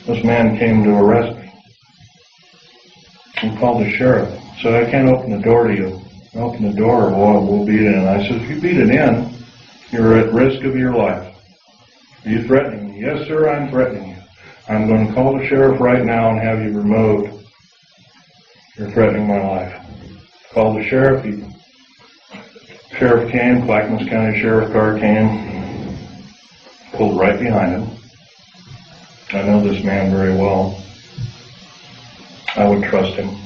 This man came to arrest me. He called the sheriff. Said, I can't open the door to you. Open the door or we'll beat it in. I said, if you beat it in, you're at risk of your life. Are you threatening me? Yes, sir, I'm threatening you. I'm going to call the sheriff right now and have you removed. You're threatening my life. Called the sheriff. Sheriff came, Clackamas County Sheriff car came, pulled right behind him. I know this man very well. I would trust him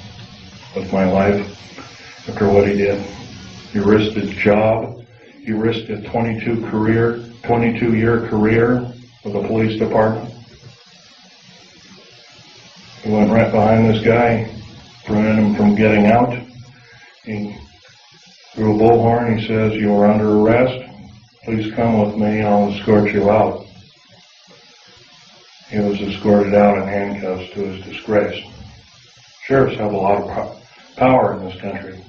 with my life after what he did. He risked his job. He risked a 22-year career with the police department. He went right behind this guy, prevented him from getting out. He threw a bullhorn. He says, you are under arrest. Please come with me and I'll escort you out. He was escorted out in handcuffs to his disgrace. Sheriffs have a lot of power in this country.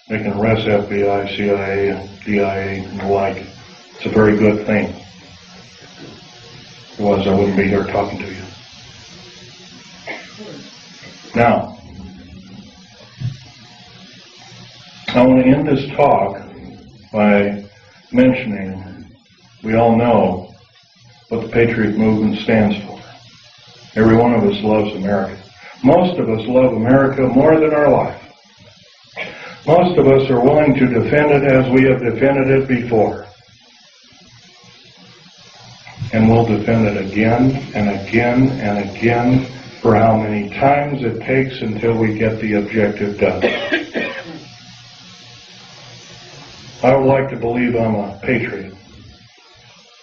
They can arrest FBI, CIA, DIA, and the like. It's a very good thing. If it was, I wouldn't be here talking to you. Now, I want to end this talk by mentioning we all know what the Patriot Movement stands for. Every one of us loves America. Most of us love America more than our life. Most of us are willing to defend it as we have defended it before. And we'll defend it again and again and again for how many times it takes until we get the objective done. I would like to believe I'm a patriot.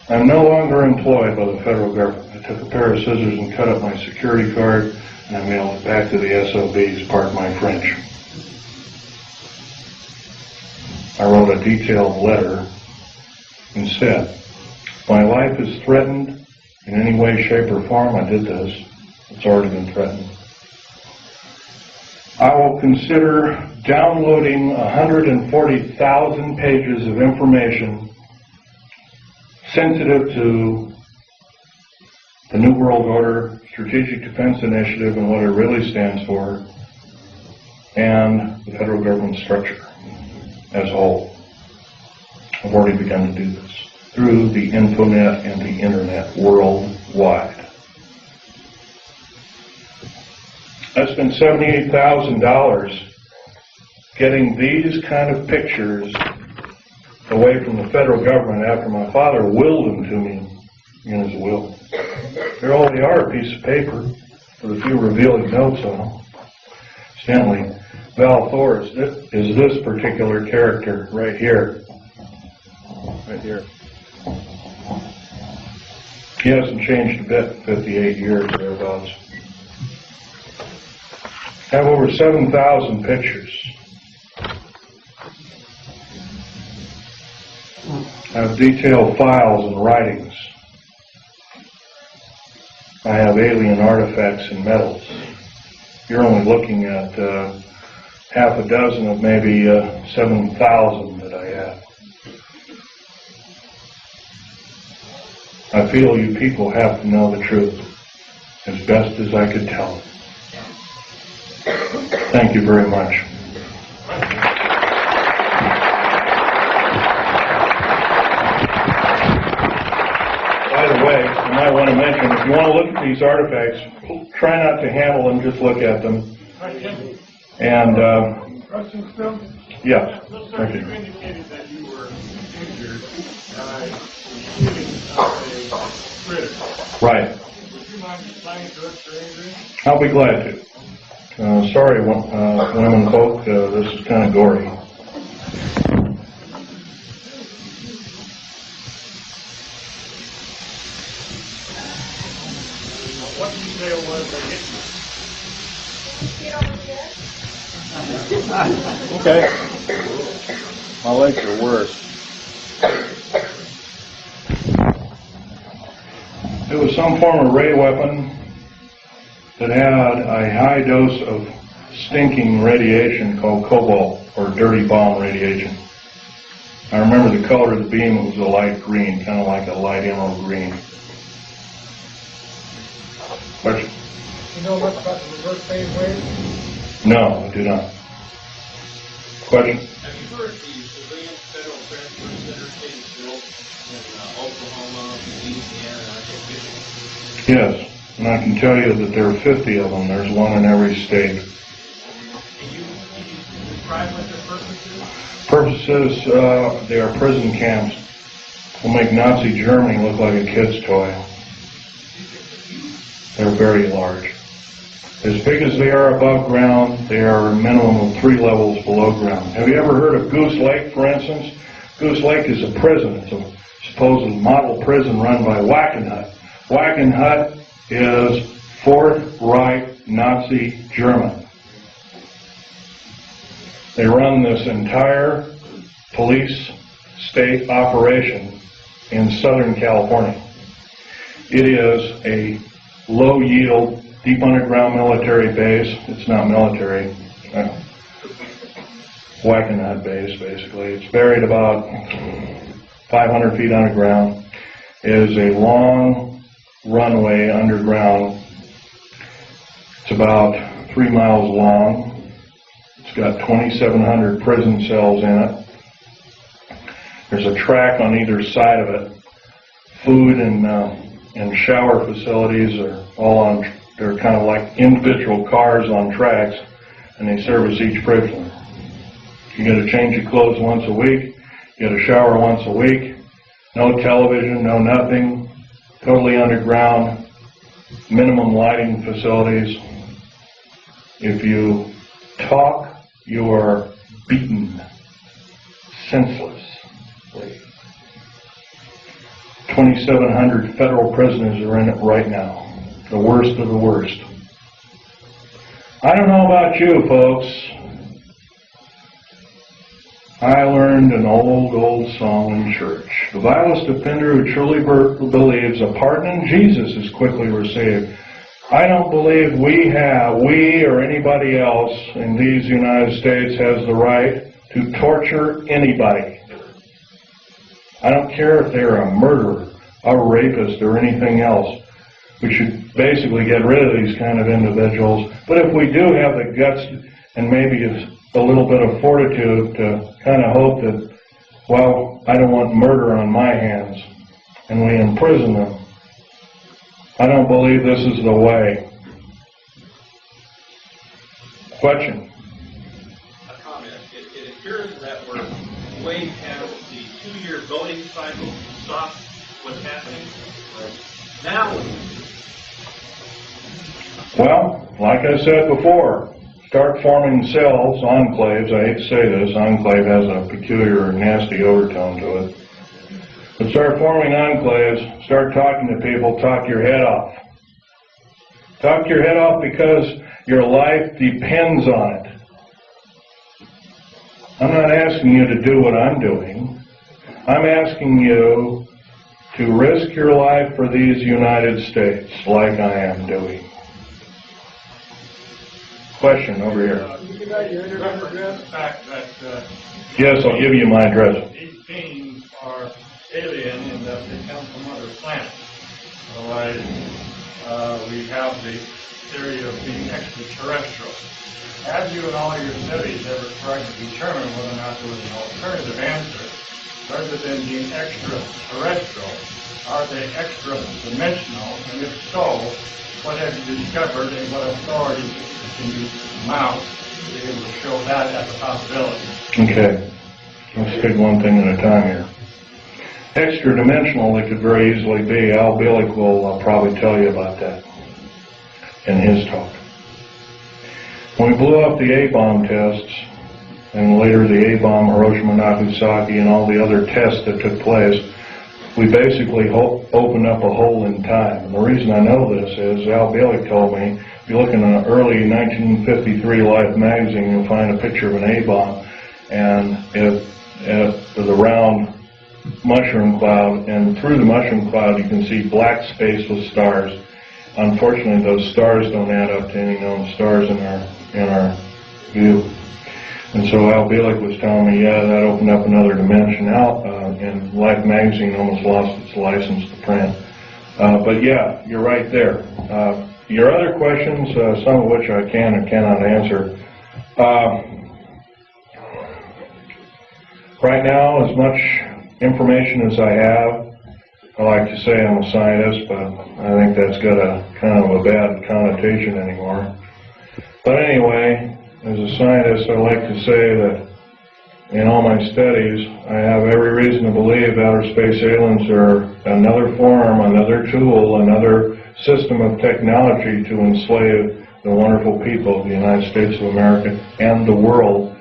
I'm no longer employed by the federal government. I took a pair of scissors and cut up my security card and I mailed it back to the SOBs, pardon my French. I wrote a detailed letter and said, if my life is threatened in any way, shape, or form, I did this. It's already been threatened. I will consider downloading 140,000 pages of information sensitive to the New World Order, Strategic Defense Initiative, and what it really stands for, and the federal government structure as a whole. I've already begun to do this through the Infonet and the Internet worldwide. I spent $78,000 getting these kind of pictures away from the federal government after my father willed them to me in his will. Here all they are, a piece of paper with a few revealing notes on them. Incidentally, Val Thor is this particular character right here. Right here. He hasn't changed a bit in 58 years thereabouts. I have over 7,000 pictures. I have detailed files and writings. I have alien artifacts and metals. You're only looking at half a dozen of maybe 7,000 that I have. I feel you people have to know the truth as best as I could tell it. Thank you very much. By the way, I might want to mention, if you want to look at these artifacts, try not to handle them, just look at them. And, yes. Thank you. You indicated that you were injured by shooting a critter. Right. Would you mind explaining to us your injury? I'll be glad to. Sorry, women folk, this is kind of gory. What detail was that hit you? Okay. My legs are worse. It was some form of ray weapon that had a high dose of stinking radiation called cobalt, or dirty bomb radiation. I remember the color of the beam. It was a light green, kind of like a light emerald green. Question? You know much about the reverse phase wave? No, I do not. Question? Have you heard the civilian federal transfer center getting built in Oklahoma, Louisiana, and I think Michigan? Yes, and I can tell you that there are 50 of them. There's one in every state. Can you describe what their purpose is? Purposes, they are prison camps. Will make Nazi Germany look like a kid's toy. They're very large. As big as they are above ground, they are a minimum of 3 levels below ground. Have you ever heard of Goose Lake, for instance? Goose Lake is a prison. It's a supposed model prison run by Wackenhut. Wackenhut is Fourth Reich Nazi German. They run this entire police state operation in Southern California. It is a low-yield, deep underground military base. It's not military. Wackenhut base, basically. It's buried about 500 feet underground. It is a long runway underground. It's about 3 miles long. It's got 2,700 prison cells in it. There's a track on either side of it. Food and shower facilities are all on. They're kind of like individual cars on tracks, and they service each prisoner. You got to change your clothes once a week. You got to shower once a week. No television, no nothing. Totally underground. Minimum lighting facilities. If you talk, you are beaten senselessly. 2,700 federal prisoners are in it right now. The worst of the worst. I don't know about you, folks. I learned an old song in church. The vilest offender who truly believes a pardon in Jesus is quickly received. I don't believe we or anybody else in these United States has the right to torture anybody. I don't care if they're a murderer, a rapist, or anything else. We should basically get rid of these kind of individuals. But if we do have the guts and maybe a little bit of fortitude to kind of hope that, well, I don't want murder on my hands, and we imprison them, I don't believe this is the way. Question? A comment. It appears that we're way past the 2-year voting cycle to stop what's happening. Now, well, like I said before, start forming cells, enclaves. I hate to say this, enclave has a peculiar, nasty overtone to it. But start forming enclaves, start talking to people, talk your head off. Talk your head off because your life depends on it. I'm not asking you to do what I'm doing. I'm asking you to risk your life for these United States like I am doing. Question over here. You give out your internet address? The fact that Yes, I'll give you my address. these beings are alien in that they come from other planets. Otherwise, we have the theory of being extraterrestrial. Have you in all your studies ever tried to determine whether or not there was an alternative answer? Rather than being extraterrestrial, are they extra-dimensional? And if so, what have you discovered and what authority can you mount to be able to show that as a possibility? Okay. Let's take one thing at a time here. Extra-dimensional, they could very easily be. Al Bielek will probably tell you about that in his talk. When we blew up the A-bomb tests, and later the A-bomb, Hiroshima, Nagasaki, and all the other tests that took place, we basically opened up a hole in time. And the reason I know this is Al Bielek told me, if you look in an early 1953 Life magazine, you'll find a picture of an A-bomb, and the round mushroom cloud, and through the mushroom cloud you can see black space with stars. Unfortunately, those stars don't add up to any known stars in our view. And so Al Bielek was telling me, yeah, that opened up another dimension. And Life magazine almost lost its license to print But yeah, you're right there. Your other questions, some of which I can and cannot answer. Right now, as much information as I have, I like to say I'm a scientist, but I think that's got a kind of a bad connotation anymore. But anyway, as a scientist, I like to say that in all my studies, I have every reason to believe outer space aliens are another form, another tool, another system of technology to enslave the wonderful people of the United States of America and the world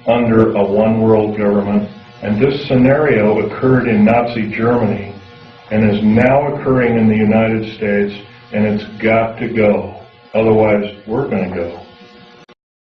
under a one-world government. And this scenario occurred in Nazi Germany and is now occurring in the United States, and it's got to go. Otherwise, we're going to go.